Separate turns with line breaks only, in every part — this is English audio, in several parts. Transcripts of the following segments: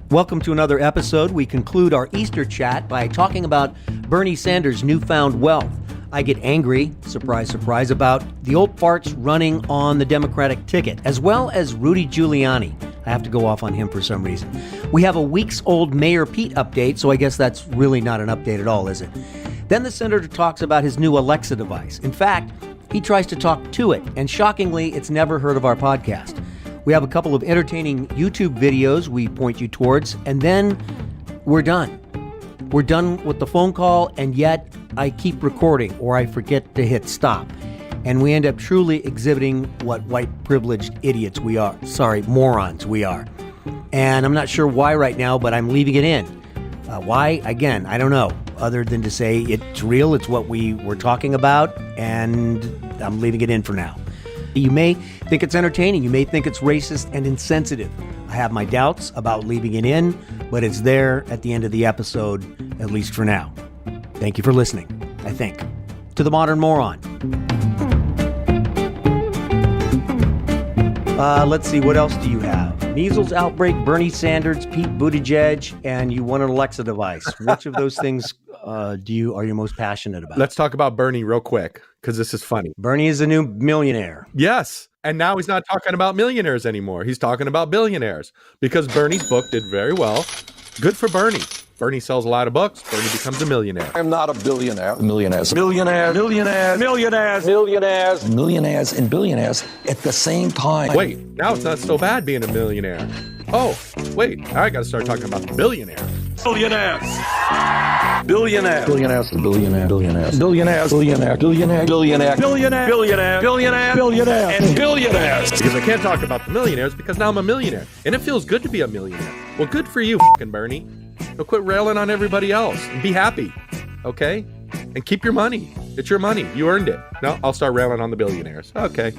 Welcome to another episode. We conclude our Easter chat by talking about Bernie Sanders' newfound wealth. I get angry, surprise, surprise, about the old farts running on the Democratic ticket, as well as Rudy Giuliani. I have to go off on him for some reason. We have a week's old Mayor Pete update, so I guess that's really not an update at all, is it? Then the senator talks about his new Alexa device. In fact, he tries to talk to it, and shockingly, it's never heard of our podcast. We have a couple of entertaining YouTube videos we point you towards, and then we're done. We're done with the phone call, and yet I keep recording, or I forget to hit stop. And we end up truly exhibiting what white privileged idiots we are. Sorry, morons we are. And I'm not sure why right now, but I'm leaving it in. Why? Again, I don't know, other than to say it's real, it's what we were talking about, and I'm leaving it in for now. You may think it's entertaining, you may think it's racist and insensitive. I have my doubts about leaving it in, but it's there at the end of the episode, at least for now. Thank you for listening, I think, to The Modern Moron. Let's see, what else do you have? Measles outbreak, Bernie Sanders, Pete Buttigieg, and you want an Alexa device. Which of those things are you most passionate about?
Let's talk about Bernie real quick, because this is funny.
Bernie is the new millionaire.
Yes. And now he's not talking about millionaires anymore. He's talking about billionaires, because Bernie's book did very well. Good for Bernie. Bernie sells a lot of books. Bernie becomes a millionaire.
I'm not a billionaire. Millionaires. Millionaires. Millionaires. Millionaires. Millionaires. Millionaires and billionaires at the same time.
Wait, now it's not so bad being a millionaire. Oh, wait, now I got to start talking about the billionaire.
Billionaires. Billionaires. Billionaires. Billionaires. Billionaires. Billionaires. Billionaires. Billionaires. Billionaires. Billionaires. Billionaires. Billionaires. Billionaires. And billionaires.
Because I can't talk about the millionaires because now I'm a millionaire. And it feels good to be a millionaire. Well, good for you, fucking Bernie. So quit railing on everybody else and be happy, okay? And keep your money. It's your money. You earned it. No, I'll start railing on the billionaires. Okay.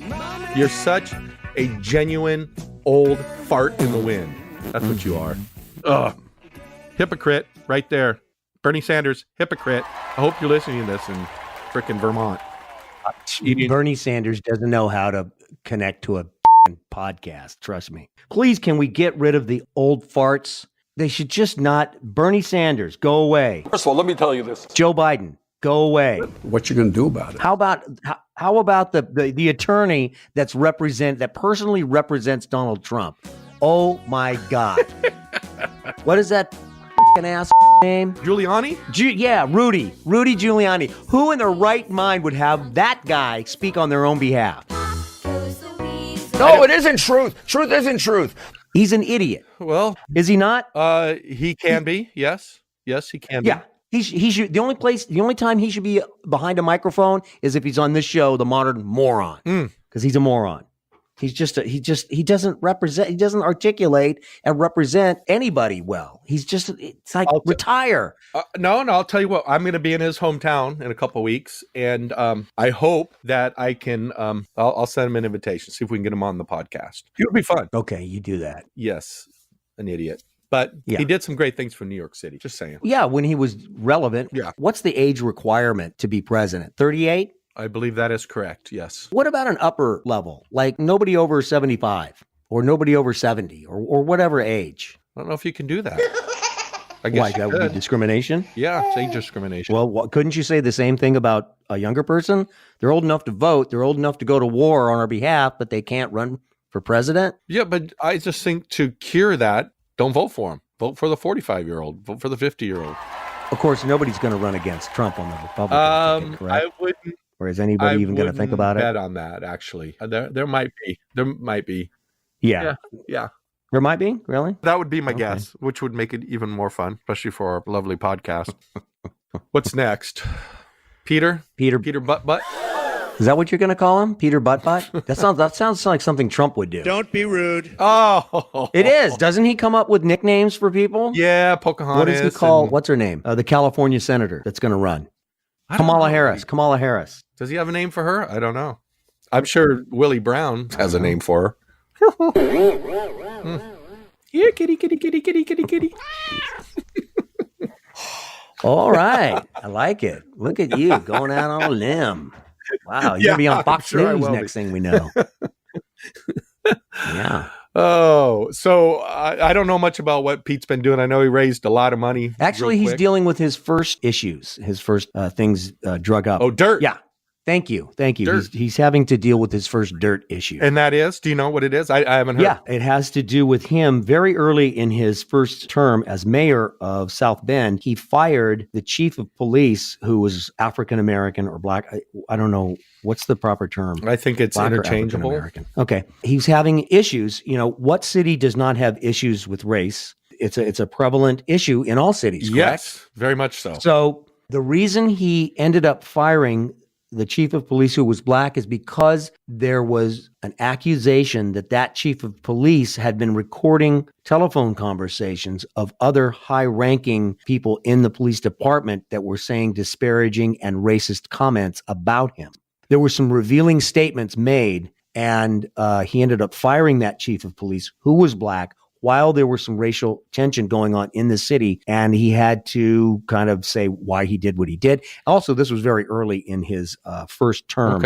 You're such a genuine old fart in the wind. That's what you are. Ugh. Hypocrite right there. Bernie Sanders, hypocrite. I hope you're listening to this in frickin' Vermont.
Bernie Sanders doesn't know how to connect to a podcast. Trust me. Please, can we get rid of the old farts? They should just not. Bernie Sanders, go away.
First of all, let me tell you this.
Joe Biden, go away.
What you going to do about it?
How about the attorney that personally represents Donald Trump? Oh my God. What is that ass name?
Giuliani?
Rudy Giuliani. Who in their right mind would have that guy speak on their own behalf?
No, it isn't truth. Truth isn't truth.
He's an idiot.
Well,
is he not?
He can be. Yes, he can
be. Yeah. He should, the only time he should be behind a microphone is if he's on this show, The Modern Moron, because he's a moron. He doesn't articulate and represent anybody well. It's like retire.
No, I'll tell you what, I'm going to be in his hometown in a couple of weeks. And I hope that I can, I'll send him an invitation, see if we can get him on the podcast. It would be fun.
Okay, you do that.
Yes, an idiot. But He did some great things for New York City, just saying.
Yeah, when he was relevant.
Yeah.
What's the age requirement to be president? 38?
I believe that is correct, yes.
What about an upper level? Like nobody over 75 or nobody over 70 or whatever age?
I don't know if you can do that. I guess
Why, that would be discrimination?
Yeah, it's age discrimination.
Well, couldn't you say the same thing about a younger person? They're old enough to vote. They're old enough to go to war on our behalf, but they can't run for president?
Yeah, but I just think to cure that, don't vote for him. Vote for the 45-year-old. Vote for the 50-year-old.
Of course, nobody's going to run against Trump on the Republican ticket, correct?
I wouldn't.
Or is anybody even going to think about it?
Bet on that, actually. There might be. There might be.
Yeah. There might be? Really?
That would be my guess, which would make it even more fun, especially for our lovely podcast. What's next? Peter Butt?
Is that what you're going to call him? Peter Butt? That sounds like something Trump would do.
Don't be rude.
Oh.
It is. Doesn't he come up with nicknames for people?
Yeah, Pocahontas.
What does he call, what's her name? The California senator that's going to run. Kamala Harris.
Does he have a name for her? I don't know. I'm sure Willie Brown has a name for her. Here, kitty.
All right. I like it. Look at you going out on a limb. Wow. You're going to be on Fox News next thing we know. Yeah.
Oh, so I don't know much about what Pete's been doing. I know he raised a lot of money.
Actually,
real
he's
quick.
dealing with his first issues, his first things drug up.
Oh, dirt.
Yeah. Thank you.
Dirt.
He's having to deal with his first dirt issue.
And that is, do you know what it is? I haven't heard.
Yeah, it has to do with him very early in his first term as mayor of South Bend. He fired the chief of police, who was African American or black. I don't know. What's the proper term?
I think it's
Black or
interchangeable.
African-American. Okay. He's having issues. You know, what city does not have issues with race? It's a prevalent issue in all cities, correct?
Yes, very much so.
So the reason he ended up firing the chief of police who was black is because there was an accusation that chief of police had been recording telephone conversations of other high-ranking people in the police department that were saying disparaging and racist comments about him. There were some revealing statements made, and he ended up firing that chief of police who was black while there was some racial tension going on in the city, and he had to kind of say why he did what he did. Also, this was very early in his first term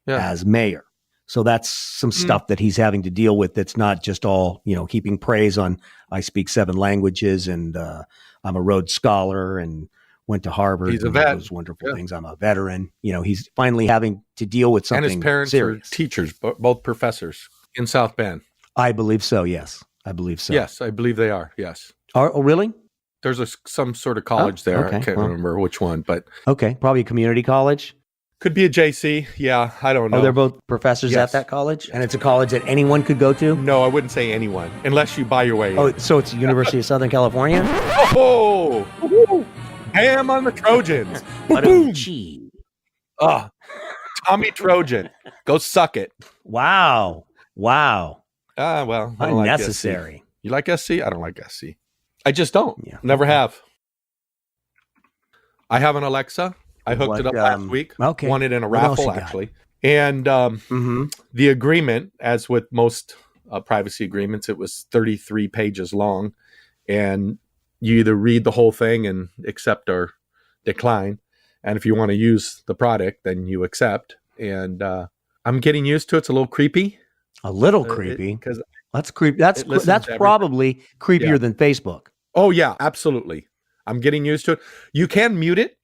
as mayor. So that's some stuff that he's having to deal with that's not just all, heaping praise on, I speak 7 languages and I'm a Rhodes Scholar and went to Harvard.
He's a vet.
Those wonderful things. I'm a veteran. He's finally having to deal with something serious.
And his parents are teachers, both professors in South Bend.
I believe so, yes. I believe so.
Yes, I believe they are. Yes.
Oh, really?
There's some sort of college there.
Okay.
I can't remember which one, but
okay, probably a community college.
Could be a JC. Yeah, I don't know.
Oh, they're both professors at that college, and it's a college that anyone could go to.
No, I wouldn't say anyone, unless you buy your way in.
Oh, so it's University of Southern California.
Oh, ham on the Trojans.
Boom.
Tommy Trojan, go suck it.
Wow.
Well, I don't
unnecessary.
Like SC. You like SC? I don't like SC. I just don't.
Yeah.
Never have. I have an Alexa. I hooked it up last week.
Okay.
Won it in a raffle, actually. And the agreement, as with most privacy agreements, it was 33 pages long. And you either read the whole thing and accept or decline. And if you want to use the product, then you accept. And I'm getting used to it. It's a little creepy.
A little creepy.
Because
that's creepy. That's probably creepier than Facebook.
Oh yeah, absolutely. I'm getting used to it. You can mute it,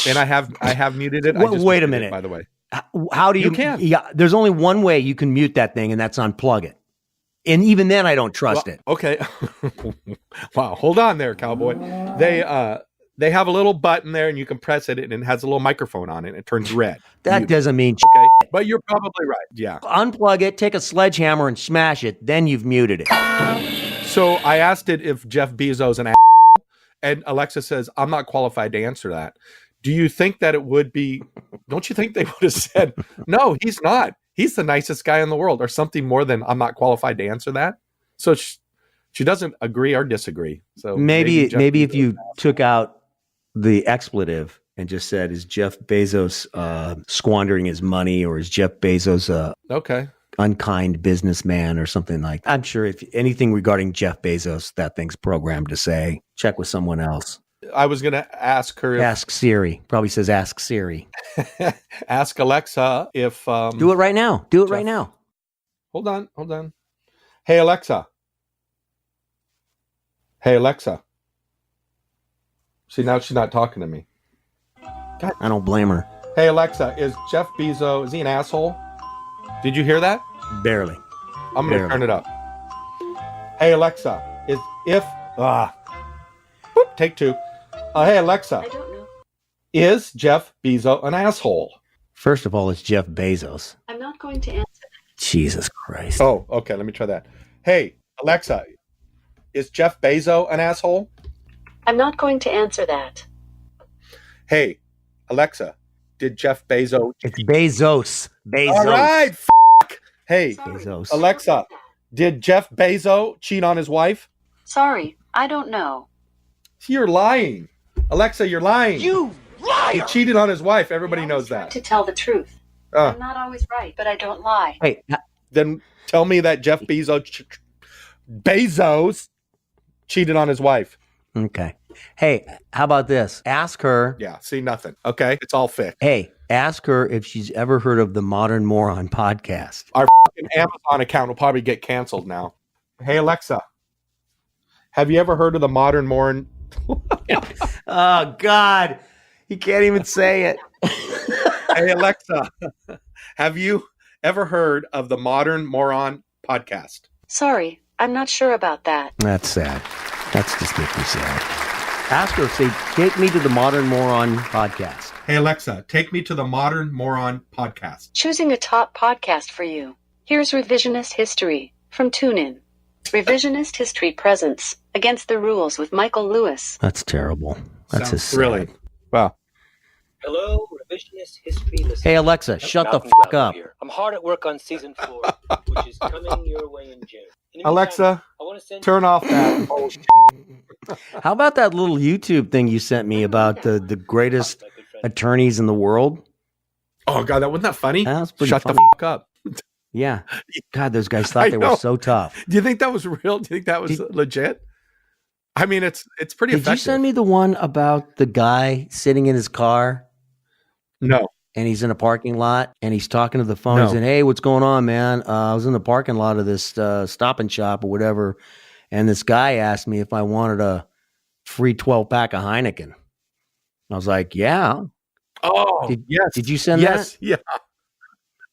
and I have muted it.
Wait a minute.
By the way,
how do you?
can.
Yeah, there's only one way you can mute that thing, and that's unplug it. And even then, I don't trust it.
Okay. Wow. Hold on there, cowboy. They have a little button there, and you can press it, and it has a little microphone on it, and it turns red.
That doesn't mean
okay, but you're probably right. Yeah.
Unplug it, take a sledgehammer and smash it, then you've muted it.
So I asked it if Jeff Bezos an and Alexa says, I'm not qualified to answer that. Do you think that it would be, don't you think they would have said, no, he's not. He's the nicest guy in the world, or something more than I'm not qualified to answer that? So she doesn't agree or disagree. So
maybe if you took out the expletive and just said, is Jeff Bezos squandering his money, or is Jeff Bezos
okay,
unkind businessman or something like that? I'm sure if anything regarding Jeff Bezos, that thing's programmed to say, check with someone else.
I was going to ask her.
Ask Siri. Probably says ask Siri.
Ask Alexa if...
do it right now. Do it right now.
Hold on. Hey, Alexa. See, now she's not talking to me.
God. I don't blame her.
Hey, Alexa, is Jeff Bezos, is he an asshole? Did you hear that?
Barely.
I'm going to turn it up. Hey, Alexa, take 2. Hey, Alexa.
I don't know.
Is Jeff Bezos an asshole?
First of all, it's Jeff Bezos.
I'm not going to answer that.
Jesus Christ.
Oh, okay. Let me try that. Hey, Alexa, is Jeff Bezos an asshole?
I'm not going to answer that.
Hey, Alexa, did Jeff Bezos...
It's Bezos.
All right, Hey,
Bezos.
Alexa, did Jeff Bezos cheat on his wife?
Sorry, I don't know.
You're lying. Alexa, you're lying.
You liar!
He cheated on his wife. Everybody knows
I
that.
to tell the truth. I'm not always right, but I don't lie.
Wait.
Then tell me that Jeff Bezos cheated on his wife.
Okay. Hey, how about this? Ask her.
Yeah, see, nothing. Okay, it's all fixed.
Hey, ask her if she's ever heard of the Modern Moron podcast.
Our Amazon account will probably get canceled now. Hey, Alexa, have you ever heard of the modern moron?
Oh, God. He can't even say it.
Hey, Alexa, have you ever heard of the Modern Moron podcast?
Sorry, I'm not sure about that.
That's sad. That's just make me sad. Ask her, say, take me to the Modern Moron podcast.
Hey, Alexa, take me to the Modern Moron podcast.
Choosing a top podcast for you. Here's Revisionist History from TuneIn. Revisionist History presents Against the Rules with Michael Lewis.
That's terrible. That's
Sounds
just sad.
thrilling. Wow.
Hello, Revisionist History listeners.
Hey, Alexa, shut the
Malcolm
fuck
Gladwell
up.
here. I'm hard at work on season 4, which is coming your way in June. In the
Alexa,
meantime, I want to send
turn off that. Oh,
How about that little YouTube thing you sent me about the greatest
my good friend.
attorneys in the world?
oh God, that wasn't that funny?
That was pretty
Shut
funny.
the fuck up.
Yeah. God, those guys thought
I
they
know.
were so tough.
Do you think that was real? Do you think that was legit? I mean, it's pretty
Did
effective.
you send me the one about the guy sitting in his car
No.
and he's in a parking lot and he's talking to the phone
No.
and saying, hey, what's going on, man? I was in the parking lot of this Stop and Shop or whatever. And this guy asked me if I wanted a free 12-pack of Heineken. I was like, yeah.
Oh, yes.
Did you send
Yes. Yeah.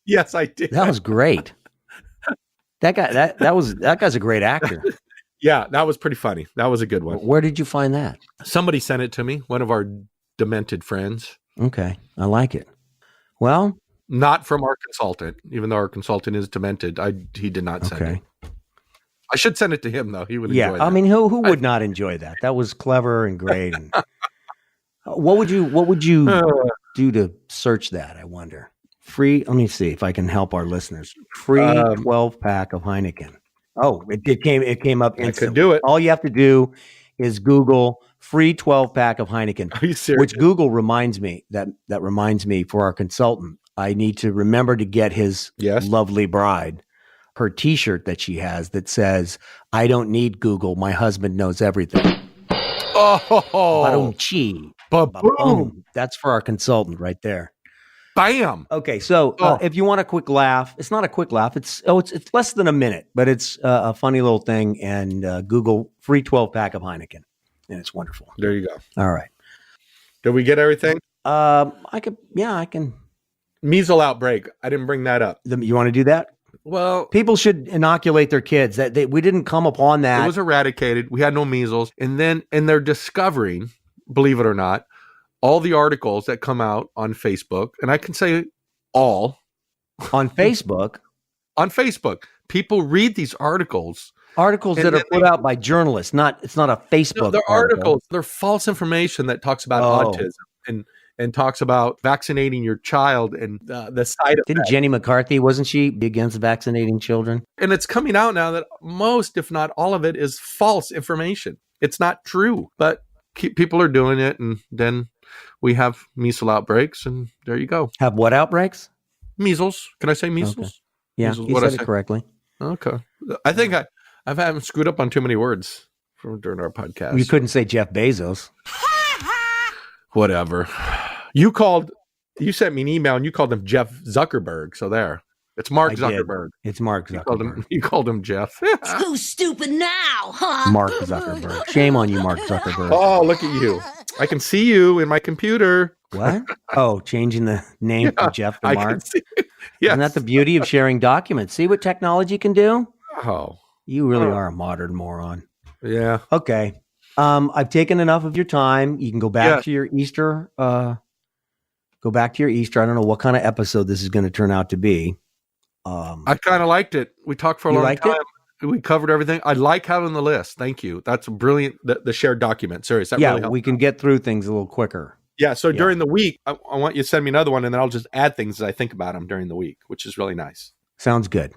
Yes, I did.
that? That was great. That guy's a great actor.
Yeah, that was pretty funny. That was a good one.
Where did you find that?
Somebody sent it to me, one of our demented friends.
Okay. I like it. Well,
Not from our consultant, even though our consultant is demented. He did not send
okay.
it. I should send it to him though. He would
Yeah.
enjoy that.
I mean, who would not enjoy that? That was clever and great. And what would you do to search that? I wonder. Free. Let me see if I can help our listeners. Free 12-pack of Heineken. Oh, it came up
I
instantly.
could do it.
All you have to do is Google free 12-pack of Heineken.
Are you serious?
Which Google reminds me that reminds me for our consultant, I need to remember to get his
Yes.
lovely bride her T-shirt that she has that says, "I don't need Google. My husband knows everything."
Oh,
Ba-dum-chee.
ba-boom,
Boom. That's for our consultant right there.
bam.
Okay, so if you want a quick laugh, it's not a quick laugh. It's less than a minute, but it's a funny little thing. And Google free 12-pack of Heineken, and it's wonderful.
There you go.
All right.
Did we get everything?
I can.
Measles outbreak. I didn't bring that up.
You want to do that?
Well,
People should inoculate their kids. We didn't come upon that.
it was eradicated. We had no measles. And they're discovering, believe it or not, all the articles that come out on Facebook, and I can say all
on Facebook.
on Facebook. People read these articles.
Articles
And
that are
then
put out by journalists. It's not a Facebook.
No, they're
article.
articles. They're false information that talks about autism and talks about vaccinating your child and the side effects.
Didn't Jenny McCarthy, wasn't she against vaccinating children?
And it's coming out now that most, if not all of it, is false information. It's not true, but people are doing it, and then we have measles outbreaks, and there you go.
Have what outbreaks?
Measles. Can I say measles?
Okay. Yeah,
Measles,
you
what'd I
said it
say?
correctly.
Okay. I think I haven't screwed up on too many words during our podcast.
You couldn't say Jeff Bezos.
Whatever. You sent me an email and you called him Jeff Zuckerberg. So there. It's Mark
I did.
Zuckerberg.
It's Mark Zuckerberg.
You called him Jeff.
Who's stupid now, huh?
Mark Zuckerberg. Shame on you, Mark Zuckerberg.
Oh, look at you. I can see you in my computer.
What? Oh, changing the name from Jeff to
I
Mark.
can see. Yes.
Isn't that the beauty of sharing documents? See what technology can do?
Oh,
You really are a modern moron.
yeah.
Okay. I've taken enough of your time. You can go back to your Easter. Go back to your Easter. I don't know what kind of episode this is going to turn out to be.
I kind of liked it. We talked for a
You
long
liked
time.
it?
We covered everything. I like having the list. Thank you. That's brilliant. The shared document. Serious. That really helped.
we can get through things a little quicker.
Yeah. So during the week, I want you to send me another one, and then I'll just add things as I think about them during the week, which is really nice.
Sounds good.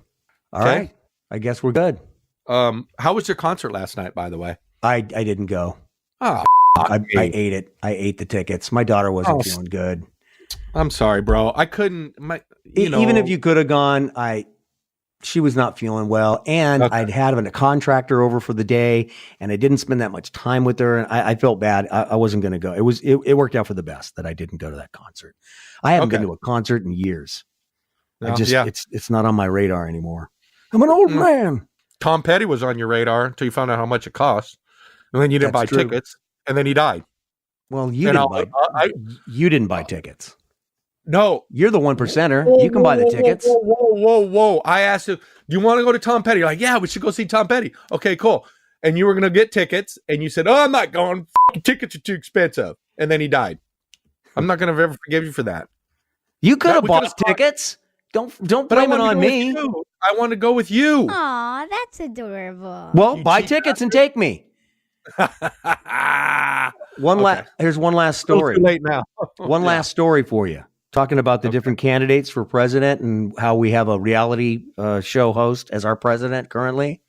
All
Okay.
right. I guess we're good.
How was your concert last night, by the way?
I didn't go.
Oh,
I ate it. I ate the tickets. My daughter wasn't feeling good.
I'm sorry, bro. I couldn't.
Even if you could have gone, she was not feeling well, and I'd had a contractor over for the day, and I didn't spend that much time with her, and I felt bad. I wasn't going to go. It worked out for the best that I didn't go to that concert. I haven't been to a concert in years.
No,
It's not on my radar anymore. I'm an old man.
Tom Petty was on your radar until you found out how much it cost, and then you didn't buy
That's true.
tickets, and then he died.
Well, you
And
didn't buy tickets.
No,
You're the 1%er. You can buy the tickets.
Whoa! I asked you, do you want to go to Tom Petty? You're like, yeah, we should go see Tom Petty. Okay, cool. And you were gonna get tickets, and you said, oh, I'm not going. Tickets are too expensive. And then he died. I'm not gonna ever forgive you for that.
You could have
we
bought
could've
tickets. Don't
But
blame it on me.
I want to go with you.
Aw, that's adorable.
Well,
You
buy
cheap
tickets and take me. Here's one last story.
Too late now.
One last story for you. Talking about the different candidates for president and how we have a reality show host as our president currently.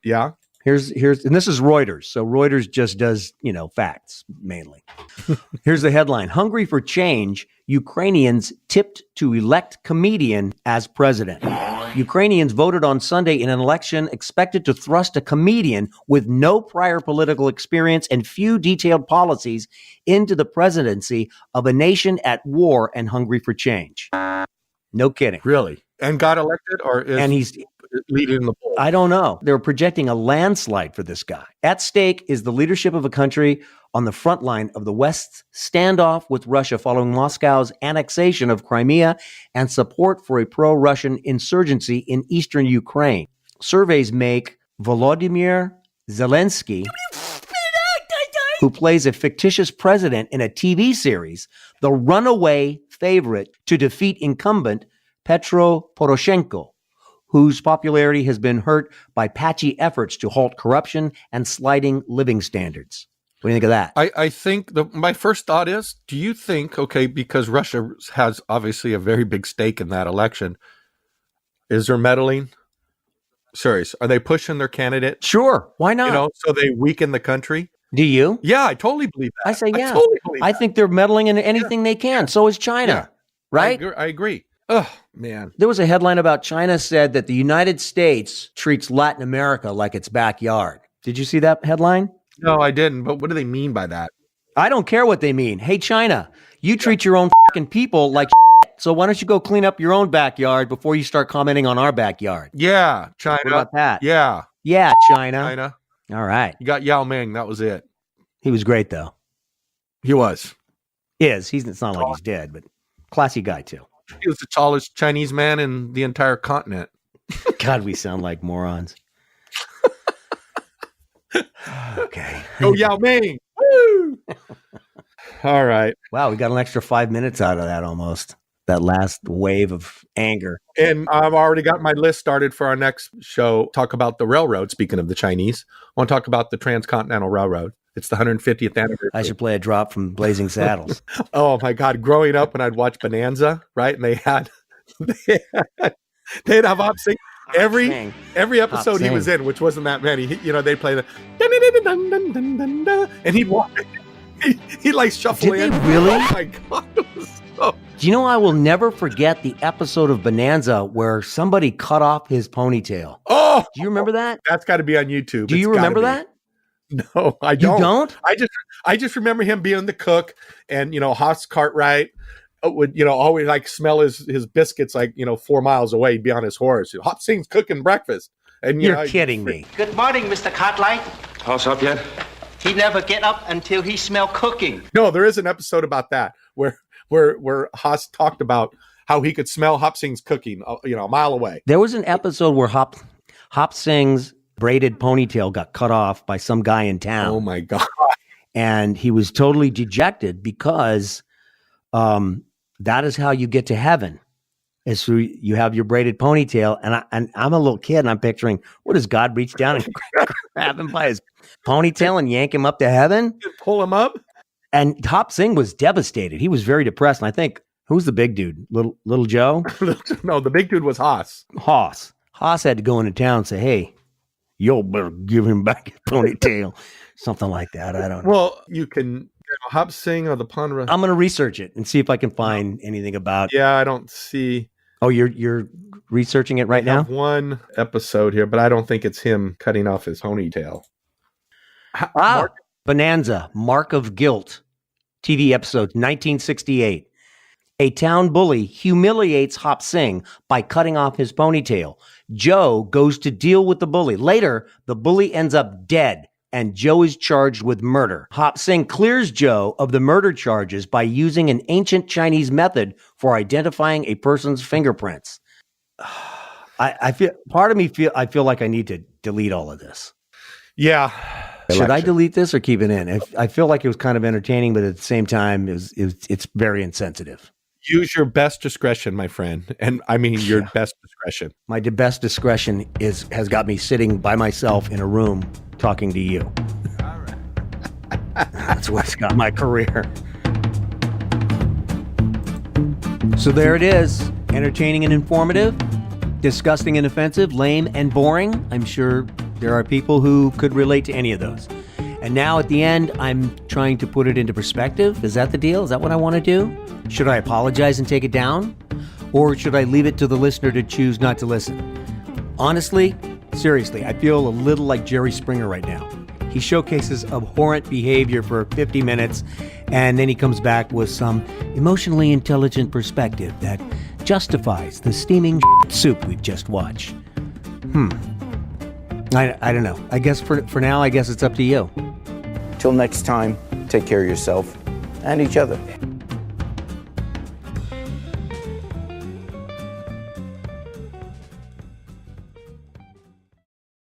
Yeah.
Here's and this is Reuters. So Reuters just does, facts mainly. Here's the headline. Hungry for change, Ukrainians tipped to elect comedian as president. Ukrainians voted on Sunday in an election expected to thrust a comedian with no prior political experience and few detailed policies into the presidency of a nation at war and hungry for change. No kidding.
Really? And got elected,
And he's
leading the poll?
I don't know. They're projecting a landslide for this guy. At stake is the leadership of a country on the front line of the West's standoff with Russia following Moscow's annexation of Crimea and support for a pro-Russian insurgency in eastern Ukraine. Surveys make Volodymyr Zelensky, who plays a fictitious president in a TV series, the runaway favorite to defeat incumbent Petro Poroshenko, whose popularity has been hurt by patchy efforts to halt corruption and sliding living standards. What do you think of that?
I think my first thought is, do you think, because Russia has obviously a very big stake in that election, is there meddling? Serious. Are they pushing their candidate?
Sure. Why not?
So they weaken the country?
Do you?
Yeah, I totally believe that.
I say, yeah.
totally believe
I
that.
think they're meddling in anything they can. So is China,
Yeah.
right?
I agree. Oh, man.
There was a headline about China said that the United States treats Latin America like its backyard. Did you see that headline?
No, I didn't. But what do they mean by that?
I don't care what they mean. Hey, China, you treat your own fucking people like shit. So why don't you go clean up your own backyard before you start commenting on our backyard?
Yeah, China.
What about that?
Yeah,
Yeah, China.
China.
All right.
You got Yao Ming. That was it.
He was great, though.
He was.
It's not like he's dead, but classy guy, too.
He was the tallest Chinese man in the entire continent.
God, we sound like morons. Okay.
Oh, Yao Ming. Woo! All right.
Wow, we got an extra 5 minutes out of that almost. That last wave of anger.
And I've already got my list started for our next show. Talk about the railroad. Speaking of the Chinese, I want to talk about the Transcontinental Railroad. It's the 150th anniversary.
I should play a drop from Blazing Saddles.
Oh my God. Growing up when I'd watch Bonanza, right? And they'd have Hop Sing. Every episode he was in, which wasn't that many, they'd play the and he'd walk. He'd like shuffle
Did
in.
they really?
Oh my God. It was so...
Do you know I will never forget the episode of Bonanza where somebody cut off his ponytail?
Oh,
do you remember that?
That's got to be on YouTube.
Do you remember that?
No, I don't.
You don't?
I just remember him being the cook, and Haas Cartwright would always like smell his biscuits 4 miles away. He'd be on his horse. Hop Sing's cooking breakfast, and
you're kidding me.
Good morning, Mr. Cartwright.
House up yet?
He never get up until he smell cooking.
No, there is an episode about that where Haas talked about how he could smell Hop Sing's cooking, a mile away.
There was an episode where Hop Sing's braided ponytail got cut off by some guy in town.
Oh my God.
And he was totally dejected because that is how you get to heaven. Is through you have your braided ponytail, and I'm a little kid, and I'm picturing, what does God reach down and grab him by his ponytail and yank him up to heaven?
Pull him up?
And Hop Sing was devastated. He was very depressed. And I think, who's the big dude? Little Joe?
No, the big dude was Haas.
Haas had to go into town and say, hey, yo, better give him back his ponytail. Something like that. I don't know.
Well, you can Hop Sing or the Pond.
I'm going to research it and see if I can find anything about.
Yeah, I don't see.
Oh, you're researching it right now?
One episode here, but I don't think it's him cutting off his ponytail.
Bonanza, Mark of Guilt, TV episode, 1968. A town bully humiliates Hop Singh by cutting off his ponytail. Joe goes to deal with the bully. Later, the bully ends up dead, and Joe is charged with murder. Hop Singh clears Joe of the murder charges by using an ancient Chinese method for identifying a person's fingerprints. I feel like I need to delete all of this.
Yeah.
Should I delete this or keep it in? I feel like it was kind of entertaining, but at the same time, it's very insensitive.
Use your best discretion, my friend. And I mean your best discretion.
My best discretion has got me sitting by myself in a room talking to you. All right. That's what's got my career. So there it is. Entertaining and informative, disgusting and offensive, lame and boring. I'm sure there are people who could relate to any of those. And now at the end, I'm trying to put it into perspective. Is that the deal? Is that what I want to do? Should I apologize and take it down? Or should I leave it to the listener to choose not to listen? Honestly, seriously, I feel a little like Jerry Springer right now. He showcases abhorrent behavior for 50 minutes, and then he comes back with some emotionally intelligent perspective that justifies the steaming soup we've just watched. I don't know. I guess for now, I guess it's up to you.
Till next time, take care of yourself and each other.